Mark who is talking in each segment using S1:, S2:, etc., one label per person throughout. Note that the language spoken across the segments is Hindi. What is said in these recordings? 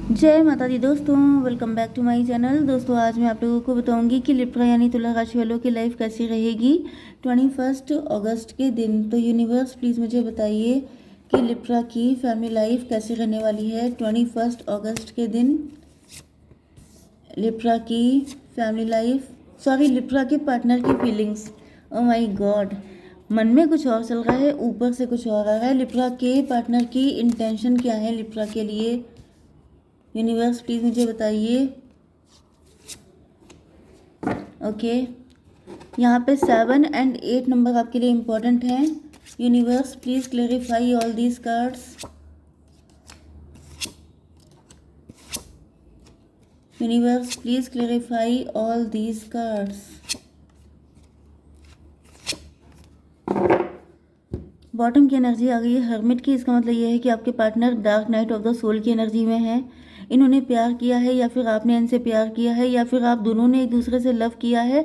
S1: जय माता दी दोस्तों, welcome back to my channel. दोस्तों आज मैं आप लोगों को बताऊंगी कि लिब्रा यानी तुला राशि वालों की लाइफ कैसी रहेगी 21 अगस्त के दिन। तो यूनिवर्स प्लीज़ मुझे बताइए कि लिब्रा की फैमिली लाइफ कैसी रहने वाली है 21 अगस्त के दिन। लिब्रा की फैमिली लाइफ, सॉरी लिब्रा के पार्टनर की फीलिंग्स। ओ माय गॉड, मन में कुछ और चल रहा है, ऊपर से कुछ और आ रहा है। लिब्रा के पार्टनर की इंटेंशन क्या है लिब्रा के लिए, यूनिवर्स प्लीज़ मुझे बताइए। ओके, यहाँ पे 7 एंड 8 नंबर आपके लिए इम्पोर्टेंट हैं। Universe please clarify all these cards. Universe please clarify all these cards. Bottom की एनर्जी आ गई है हर्मिट की। इसका मतलब ये है कि आपके partner dark night of the soul की एनर्जी में है। इन्होंने प्यार किया है या फिर आपने इनसे प्यार किया है या फिर आप दोनों ने एक दूसरे से लव किया है,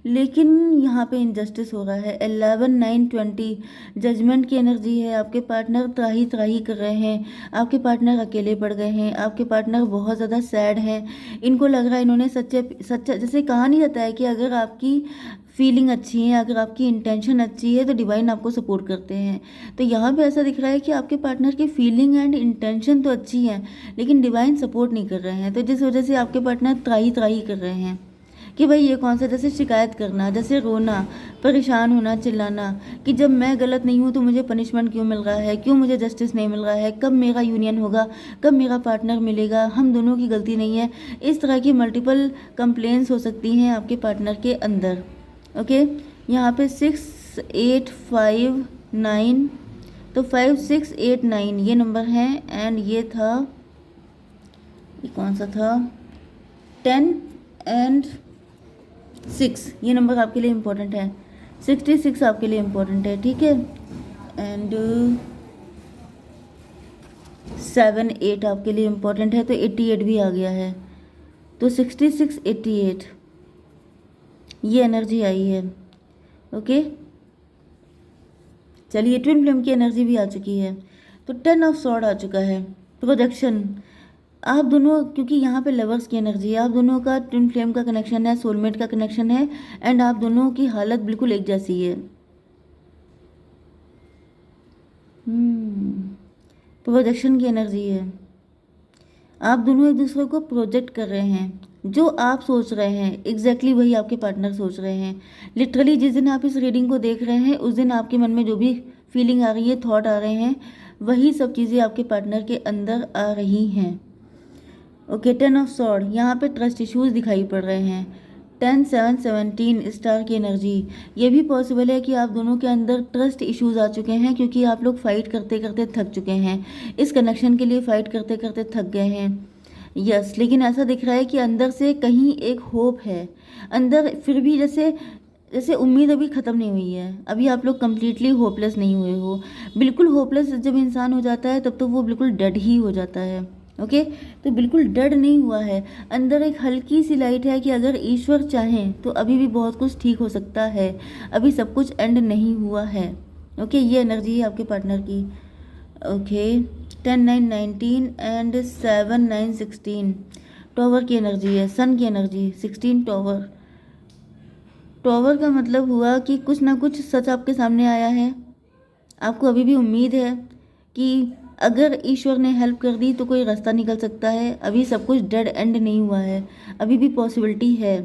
S1: लेकिन यहाँ पे इनजस्टिस हो रहा है। 11 9 20 जजमेंट की एनर्जी है। आपके पार्टनर त्राही त्राही कर रहे हैं, आपके पार्टनर अकेले पड़ गए हैं, आपके पार्टनर बहुत ज़्यादा सैड हैं। इनको लग रहा है इन्होंने सच्चा जैसे कहा नहीं जाता है कि अगर आपकी फीलिंग अच्छी है, अगर आपकी इंटेंशन अच्छी है तो डिवाइन आपको सपोर्ट करते हैं। तो यहाँ पे ऐसा दिख रहा है कि आपके पार्टनर की फीलिंग एंड इंटेंशन तो अच्छी है, लेकिन डिवाइन सपोर्ट नहीं कर रहे हैं। तो जिस वजह से आपके पार्टनर त्राही त्राही कर रहे हैं कि भाई ये कौन सा, जैसे शिकायत करना, जैसे रोना, परेशान होना, चिल्लाना कि जब मैं गलत नहीं हूँ तो मुझे पनिशमेंट क्यों मिल रहा है, क्यों मुझे जस्टिस नहीं मिल रहा है, कब मेरा यूनियन होगा, कब मेरा पार्टनर मिलेगा, हम दोनों की गलती नहीं है। इस तरह की मल्टीपल कंप्लेंट्स हो सकती हैं आपके पार्टनर के अंदर। ओके, यहाँ पे 6 8 5 9, तो 5 6 8 9 ये नंबर हैं। एंड ये था, ये कौन सा था, 10 एंड 6 ये नंबर आपके लिए इम्पोर्टेंट है। 66 आपके लिए इम्पोर्टेंट है, ठीक है। एंड 7 8 आपके लिए इम्पोर्टेंट है, तो 88 भी आ गया है। तो 66 88 ये एनर्जी आई है। ओके, चलिए ट्विन फ्लेम की एनर्जी भी आ चुकी है। तो 10 ऑफ सॉर्ड आ चुका है। प्रोजेक्शन, आप दोनों, क्योंकि यहाँ पे लवर्स की एनर्जी है, आप दोनों का ट्विन फ्लेम का कनेक्शन है, सोलमेट का कनेक्शन है, एंड आप दोनों की हालत बिल्कुल एक जैसी है। प्रोजेक्शन की एनर्जी है। आप दोनों एक दूसरे को प्रोजेक्ट कर रहे हैं। जो आप सोच रहे हैं एग्जैक्टली वही आपके पार्टनर सोच रहे हैं। लिटरली जिस दिन आप इस रीडिंग को देख रहे हैं उस दिन आपके मन में जो भी फीलिंग आ रही है, थॉट आ रहे हैं, वही सब चीज़ें आपके पार्टनर के अंदर आ रही हैं। ओके, 10 ऑफ सॉर्ड, यहाँ पे ट्रस्ट इश्यूज दिखाई पड़ रहे हैं। 10 7 17 स्टार की एनर्जी, ये भी पॉसिबल है कि आप दोनों के अंदर ट्रस्ट इश्यूज आ चुके हैं, क्योंकि आप लोग फाइट करते करते थक चुके हैं, इस कनेक्शन के लिए फाइट करते करते थक गए हैं। यस, लेकिन ऐसा दिख रहा है कि अंदर से कहीं एक होप है अंदर, फिर भी जैसे जैसे उम्मीद अभी ख़त्म नहीं हुई है। अभी आप लोग कम्प्लीटली होपलेस नहीं हुए हो। बिल्कुल होपलेस जब इंसान हो जाता है तब तो वो बिल्कुल डेड ही हो जाता है। ओके, तो बिल्कुल डेड नहीं हुआ है, अंदर एक हल्की सी लाइट है कि अगर ईश्वर चाहें तो अभी भी बहुत कुछ ठीक हो सकता है, अभी सब कुछ एंड नहीं हुआ है। ओके, ये एनर्जी है आपके पार्टनर की। ओके, 10 9 19 एंड 7 9 16 टॉवर की एनर्जी है, सन की एनर्जी। 16 टॉवर, टॉवर का मतलब हुआ कि कुछ ना कुछ सच आपके सामने आया है। आपको अभी भी उम्मीद है कि अगर ईश्वर ने हेल्प कर दी तो कोई रास्ता निकल सकता है। अभी सब कुछ डेड एंड नहीं हुआ है, अभी भी पॉसिबिलिटी है।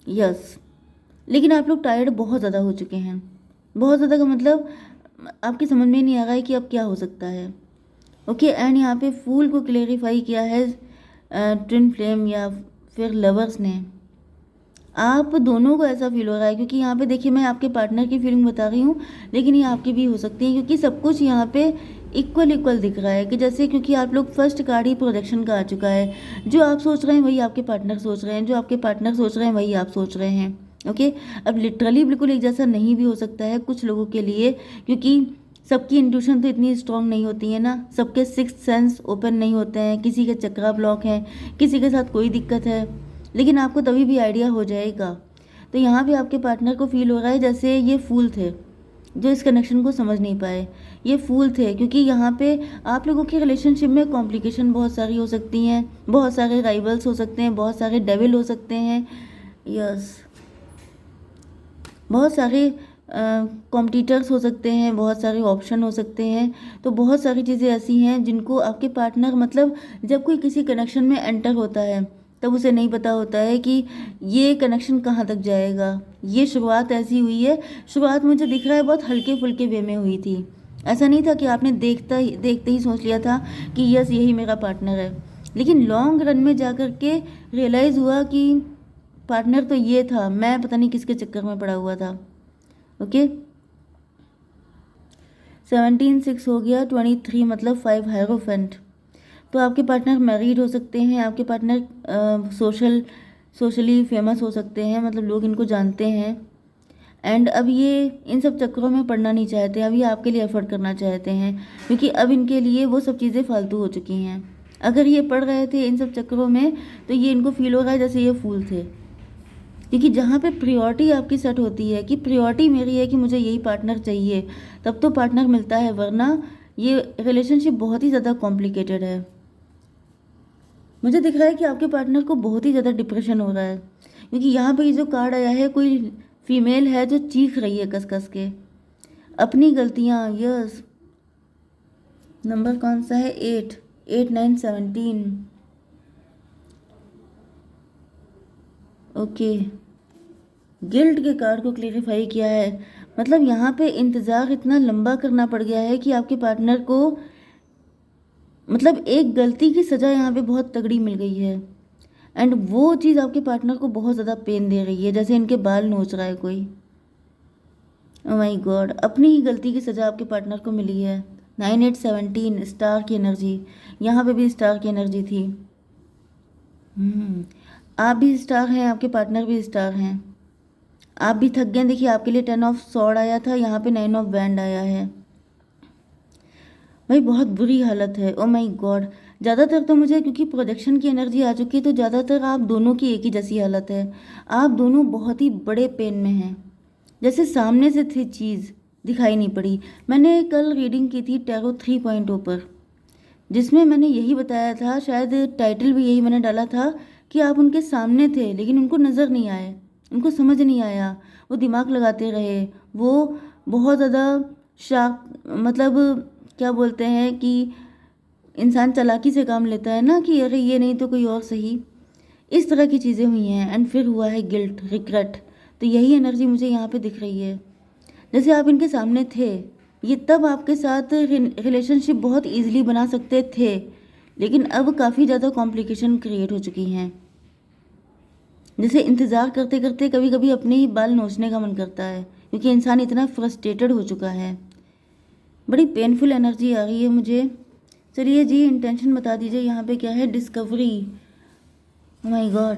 S1: यस, लेकिन आप लोग टायर्ड बहुत ज़्यादा हो चुके हैं। बहुत ज़्यादा का मतलब आपकी समझ में नहीं आ रहा है कि अब क्या हो सकता है। ओके, एंड यहाँ पे फूल को क्लेरिफाई किया है ट्विन फ्लेम या फिर लवर्स ने। आप दोनों को ऐसा फील हो रहा है, क्योंकि यहाँ पे देखिए मैं आपके पार्टनर की फीलिंग बता रही हूँ, लेकिन ये आपकी भी हो सकती है, क्योंकि सब कुछ यहाँ पे इक्वल इक्वल दिख रहा है कि जैसे, क्योंकि आप लोग फर्स्ट कार्ड ही प्रोजेक्शन का आ चुका है। जो आप सोच रहे हैं वही आपके पार्टनर सोच रहे हैं, जो आपके पार्टनर सोच रहे हैं वही आप सोच रहे हैं। ओके, अब लिटरली बिल्कुल एक जैसा नहीं भी हो सकता है कुछ लोगों के लिए, क्योंकि सबकी इंट्यूशन तो इतनी स्ट्रांग नहीं होती है ना, सबके सिक्स्थ सेंस ओपन नहीं होते हैं, किसी के चक्रा ब्लॉक है, किसी के साथ कोई दिक्कत है, लेकिन आपको तभी भी आइडिया हो जाएगा। तो यहाँ भी आपके पार्टनर को फील हो रहा है जैसे ये फूल थे, जो इस कनेक्शन को समझ नहीं पाए। ये फूल थे, क्योंकि यहाँ पे आप लोगों के रिलेशनशिप में कॉम्प्लिकेशन बहुत सारी हो सकती हैं, बहुत सारे राइवल्स हो सकते हैं, बहुत सारे डेविल हो सकते हैं, यस, बहुत सारे कॉम्पिटिटर्स हो सकते हैं, बहुत सारे ऑप्शन हो सकते हैं। तो बहुत सारी चीज़ें ऐसी हैं जिनको आपके पार्टनर, मतलब जब कोई किसी कनेक्शन में एंटर होता है तब उसे नहीं पता होता है कि ये कनेक्शन कहाँ तक जाएगा। ये शुरुआत ऐसी हुई है, शुरुआत मुझे दिख रहा है बहुत हल्के फुल्के वे में हुई थी। ऐसा नहीं था कि आपने देखते ही सोच लिया था कि यस यही मेरा पार्टनर है, लेकिन लॉन्ग रन में जा कर के रियलाइज़ हुआ कि पार्टनर तो ये था, मैं पता नहीं किसके चक्कर में पड़ा हुआ था। ओके, 17 6 हो गया, 23 मतलब 5 हायरोफेंट। तो आपके पार्टनर मैरिड हो सकते हैं, आपके पार्टनर सोशली फेमस हो सकते हैं, मतलब लोग इनको जानते हैं। एंड अब ये इन सब चक्करों में पड़ना नहीं चाहते, अब ये आपके लिए एफर्ट करना चाहते हैं, क्योंकि अब इनके लिए वो सब चीज़ें फालतू हो चुकी हैं। अगर ये पड़ रहे थे इन सब चक्करों में तो ये इनको फील हो रहा है जैसे ये फूल थे, क्योंकि जहाँ पे प्रायोरिटी आपकी सेट होती है कि प्रायोरिटी मेरी है कि मुझे यही पार्टनर चाहिए, तब तो पार्टनर मिलता है, वरना ये रिलेशनशिप बहुत ही ज़्यादा कॉम्प्लिकेटेड है। मुझे दिख रहा है कि आपके पार्टनर को बहुत ही ज़्यादा डिप्रेशन हो रहा है, क्योंकि यहाँ पे ये जो कार्ड आया है, कोई फीमेल है जो चीख रही है कस कस के अपनी गलतियाँ। यस, नंबर कौन सा है? 8 8 9 17। ओके, गिल्ट के कार्ड को क्लेरिफाई किया है, मतलब यहाँ पे इंतज़ार इतना लंबा करना पड़ गया है कि आपके पार्टनर को, मतलब एक गलती की सज़ा यहाँ पे बहुत तगड़ी मिल गई है। एंड वो चीज़ आपके पार्टनर को बहुत ज़्यादा पेन दे रही है, जैसे इनके बाल नोच रहा है कोई। ओह माय गॉड, अपनी ही गलती की सज़ा आपके पार्टनर को मिली है। 9 8 17 स्टार की एनर्जी, यहाँ पे भी स्टार की एनर्जी थी। आप भी स्टार हैं, आपके पार्टनर भी स्टार हैं, आप भी थक गए। देखिए आपके लिए 10 ऑफ सॉर्ड आया था, यहाँ पे 9 ऑफ बैंड आया है। भाई बहुत बुरी हालत है, ओ माय गॉड। ज़्यादातर तो मुझे, क्योंकि प्रोजेक्शन की एनर्जी आ चुकी है, तो ज़्यादातर आप दोनों की एक ही जैसी हालत है। आप दोनों बहुत ही बड़े पेन में हैं, जैसे सामने से थी चीज़ दिखाई नहीं पड़ी। मैंने कल रीडिंग की थी टैरो 3.0 पर, जिसमें मैंने यही बताया था, शायद टाइटल भी यही मैंने डाला था, कि आप उनके सामने थे लेकिन उनको नज़र नहीं आए, उनको समझ नहीं आया, वो दिमाग लगाते रहे, वो बहुत ज़्यादा शार्प, मतलब क्या बोलते हैं कि इंसान चालाकी से काम लेता है ना, कि अरे ये नहीं तो कोई और सही, इस तरह की चीज़ें हुई हैं। एंड फिर हुआ है गिल्ट, रिग्रेट। तो यही एनर्जी मुझे यहाँ पे दिख रही है, जैसे आप इनके सामने थे, ये तब आपके साथ रिलेशनशिप बहुत इजीली बना सकते थे, लेकिन अब काफ़ी ज़्यादा कॉम्प्लिकेशन क्रिएट हो चुकी हैं। जैसे इंतज़ार करते करते कभी कभी अपने ही बाल नोचने का मन करता है, क्योंकि इंसान इतना फ्रस्ट्रेटेड हो चुका है। बड़ी पेनफुल एनर्जी आ रही है मुझे। चलिए जी, इंटेंशन बता दीजिए यहाँ पे क्या है? डिस्कवरी, माय गॉड,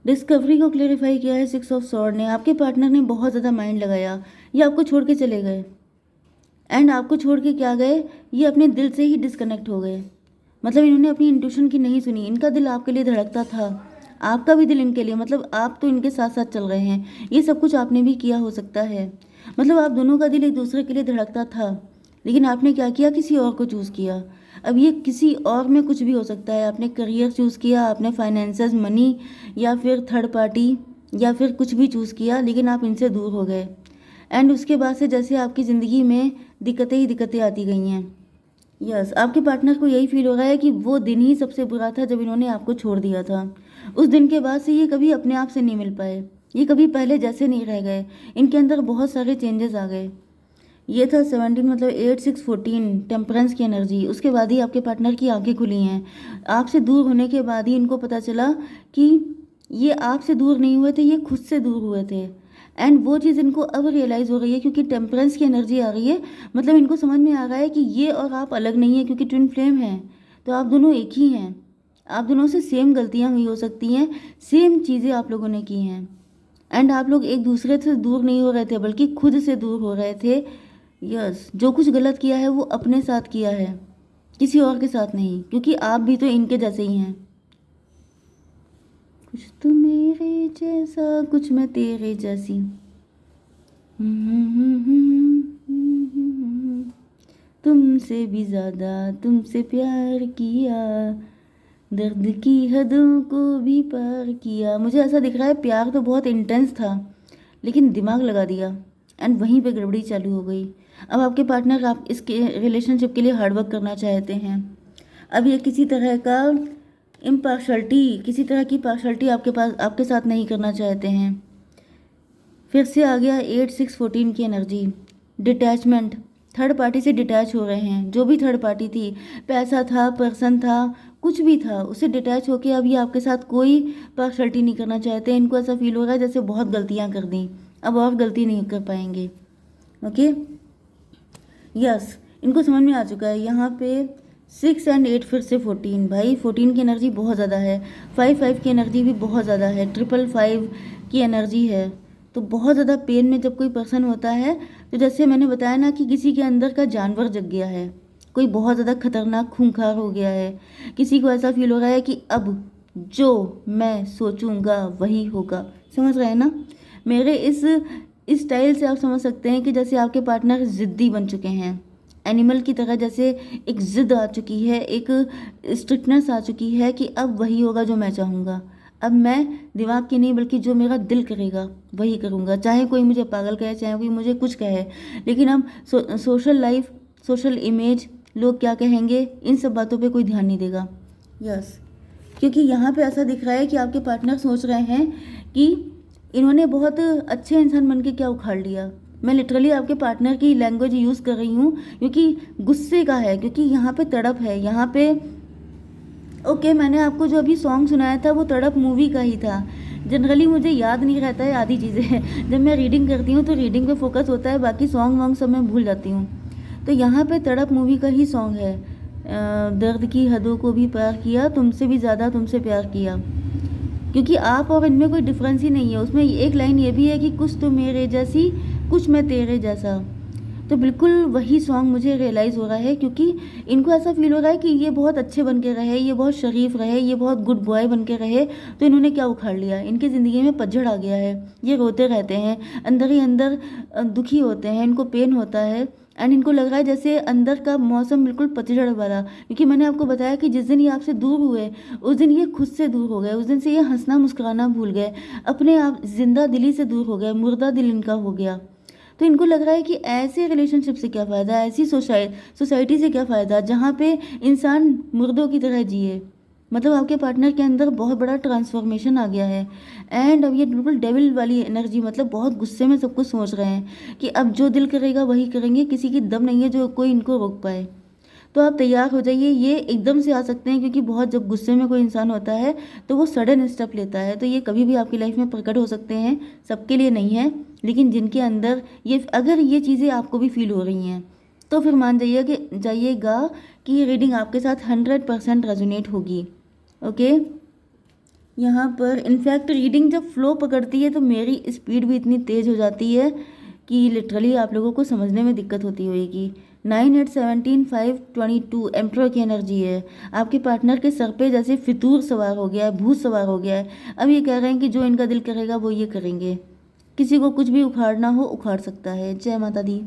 S1: डिस्कवरी को क्लेरिफाई किया है 6 ऑफ सॉर्ड ने। आपके पार्टनर ने बहुत ज़्यादा माइंड लगाया, ये आपको छोड़ के चले गए। एंड आपको छोड़ के क्या गए? ये अपने दिल से ही डिस्कनेक्ट हो गए, मतलब इन्होंने अपनी इंट्यूशन की नहीं सुनी। इनका दिल आपके लिए धड़कता था, आपका भी दिल इनके लिए, मतलब आप तो इनके साथ साथ चल रहे हैं। ये सब कुछ आपने भी किया हो सकता है, मतलब आप दोनों का दिल एक दूसरे के लिए धड़कता था, लेकिन आपने क्या किया? किसी और को चूज़ किया। अब ये किसी और में कुछ भी हो सकता है, आपने करियर चूज़ किया, आपने फाइनेंसेस, मनी, या फिर थर्ड पार्टी, या फिर कुछ भी चूज़ किया, लेकिन आप इनसे दूर हो गए। एंड उसके बाद से जैसे आपकी ज़िंदगी में दिक्कतें ही दिक्कतें आती गई हैं। यस, आपके पार्टनर को यही फील हो रहा है कि वो दिन ही सबसे बुरा था जब इन्होंने आपको छोड़ दिया था। उस दिन के बाद से ये कभी अपने आप से नहीं मिल पाए, ये कभी पहले जैसे नहीं रह गए, इनके अंदर बहुत सारे चेंजेस आ गए। ये था 17 मतलब 8 6 14 टेम्परेंस की एनर्जी। उसके बाद ही आपके पार्टनर की आंखें खुली हैं। आपसे दूर होने के बाद ही इनको पता चला कि ये आपसे दूर नहीं हुए थे, ये खुद से दूर हुए थे। एंड वो चीज़ इनको अब रियलाइज़ हो रही है, क्योंकि टेम्परेंस की एनर्जी आ रही है, मतलब इनको समझ में आ रहा है कि ये और आप अलग नहीं है, क्योंकि ट्विन फ्लेम हैं, तो आप दोनों एक ही हैं। आप दोनों से सेम गलतियाँ हुई हो सकती हैं, सेम चीज़ें आप लोगों ने की हैं। एंड आप लोग एक दूसरे से दूर नहीं हो रहे थे, बल्कि खुद से दूर हो रहे थे। यस, जो कुछ गलत किया है वो अपने साथ किया है, किसी और के साथ नहीं, क्योंकि आप भी तो इनके जैसे ही हैं। कुछ तो मेरे जैसा, कुछ मैं तेरे जैसी। तुमसे भी ज़्यादा तुमसे प्यार किया, दर्द की हदों को भी पार किया। मुझे ऐसा दिख रहा है प्यार तो बहुत इंटेंस था, लेकिन दिमाग लगा दिया एंड वहीं पे गड़बड़ी चालू हो गई। अब आपके पार्टनर आप इसके रिलेशनशिप के लिए हार्डवर्क करना चाहते हैं। अब ये किसी तरह का इम्पार्शलिटी, किसी तरह की पार्शलिटी आपके साथ नहीं करना चाहते हैं। फिर से आ गया 8-6-14 की एनर्जी, डिटैचमेंट। थर्ड पार्टी से डिटैच हो रहे हैं। जो भी थर्ड पार्टी थी, पैसा था, पर्सन था, कुछ भी था, उससे डिटैच होके अब ये आपके साथ कोई पार्शलिटी नहीं करना चाहते। इनको ऐसा फील हो रहा है जैसे बहुत गलतियां कर दी, अब और गलती नहीं कर पाएंगे। ओके, यस, इनको समझ में आ चुका है। यहाँ पे 6 और 8 फिर से 14, भाई 14 की एनर्जी बहुत ज़्यादा है। 5 की एनर्जी भी बहुत ज़्यादा है। 5 की एनर्जी है। तो बहुत ज़्यादा पेन में जब कोई पर्सन होता है, तो जैसे मैंने बताया ना कि किसी के अंदर का जानवर जग गया है, कोई बहुत ज़्यादा खतरनाक खूंखार हो गया है। किसी को ऐसा फील हो रहा है कि अब जो मैं सोचूंगा वही होगा। समझ रहे हैं ना? मेरे इस स्टाइल से आप समझ सकते हैं कि जैसे आपके पार्टनर ज़िद्दी बन चुके हैं, एनिमल की तरह, जैसे एक ज़िद आ चुकी है, एक स्ट्रिक्टनेस आ चुकी है कि अब वही होगा जो मैं चाहूँगा। अब मैं दिमाग की नहीं बल्कि जो मेरा दिल करेगा वही करूँगा, चाहे कोई मुझे पागल कहे, चाहे कोई मुझे कुछ कहे। लेकिन अब सोशल लाइफ, सोशल इमेज, लोग क्या कहेंगे, इन सब बातों पे कोई ध्यान नहीं देगा। यस, क्योंकि यहाँ पे ऐसा दिख रहा है कि आपके पार्टनर सोच रहे हैं कि इन्होंने बहुत अच्छे इंसान बन के क्या उखाड़ लिया। मैं लिटरली आपके पार्टनर की लैंग्वेज यूज़ कर रही हूँ क्योंकि गुस्से का है, क्योंकि यहाँ पे तड़प है, यहाँ पे ओके। मैंने आपको जो अभी सॉन्ग सुनाया था वो तड़प मूवी का ही था। जनरली मुझे याद नहीं रहता है आधी चीज़ें जब मैं रीडिंग करती हूँ तो रीडिंग पे फोकस होता है, बाकी सॉन्ग वॉन्ग सब मैं भूल जाती हूँ। तो यहाँ पे तड़प मूवी का ही सॉन्ग है, दर्द की हदों को भी पार किया, तुमसे भी ज़्यादा तुमसे प्यार किया। क्योंकि आप और इनमें कोई डिफरेंस ही नहीं है। उसमें एक लाइन ये भी है कि कुछ तो मेरे जैसी, कुछ मैं तेरे जैसा। तो बिल्कुल वही सॉन्ग मुझे रियलाइज़ हो रहा है, क्योंकि इनको ऐसा फील हो रहा है कि ये बहुत अच्छे बन के रहे, ये बहुत शरीफ रहे, ये बहुत गुड बॉय बन के रहे, तो इन्होंने क्या उखाड़ लिया। इनकी ज़िंदगी में पतझड़ आ गया है, ये रोते रहते हैं, अंदर ही अंदर दुखी होते हैं, इनको पेन होता है एंड इनको लग रहा है जैसे अंदर का मौसम बिल्कुल पतझड़ वाला। क्योंकि मैंने आपको बताया कि जिस दिन ये आपसे दूर हुए उस दिन ये खुद से दूर हो गए, उस दिन से ये हंसना मुस्कुराना भूल गए, अपने आप जिंदा दिली से दूर हो गए, मुर्दा दिल इनका हो गया। तो इनको लग रहा है कि ऐसे रिलेशनशिप से क्या फ़ायदा, ऐसी सोसाइटी से क्या फ़ायदा जहाँ पे इंसान मुर्दों की तरह जिए। मतलब आपके पार्टनर के अंदर बहुत बड़ा ट्रांसफॉर्मेशन आ गया है एंड अब ये बिल्कुल डेविल वाली एनर्जी, मतलब बहुत गुस्से में सब कुछ सोच रहे हैं कि अब जो दिल करेगा वही करेंगे, किसी की दम नहीं है जो कोई इनको रोक पाए। तो आप तैयार हो जाइए, ये एकदम से आ सकते हैं क्योंकि बहुत जब गुस्से में कोई इंसान होता है तो वो सडन स्टेप लेता है। तो ये कभी भी आपकी लाइफ में प्रकट हो सकते हैं, सबके लिए नहीं है, लेकिन जिनके अंदर ये, अगर ये चीज़ें आपको भी फील हो रही हैं तो फिर मान जाइएगा कि ये रीडिंग आपके साथ 100% रेजोनेट होगी। ओके, यहाँ पर इनफैक्ट रीडिंग जब फ्लो पकड़ती है तो मेरी स्पीड भी इतनी तेज़ हो जाती है कि लिटरली आप लोगों को समझने में दिक्कत होती होगी। 9, 8, 17, 5, 22 एम्प्रो की एनर्जी है। आपके पार्टनर के सर पे जैसे फितूर सवार हो गया है, भूत सवार हो गया है। अब ये कह रहे हैं कि जो इनका दिल करेगा वो ये करेंगे, किसी को कुछ भी उखाड़ना हो उखाड़ सकता है। जय माता दी।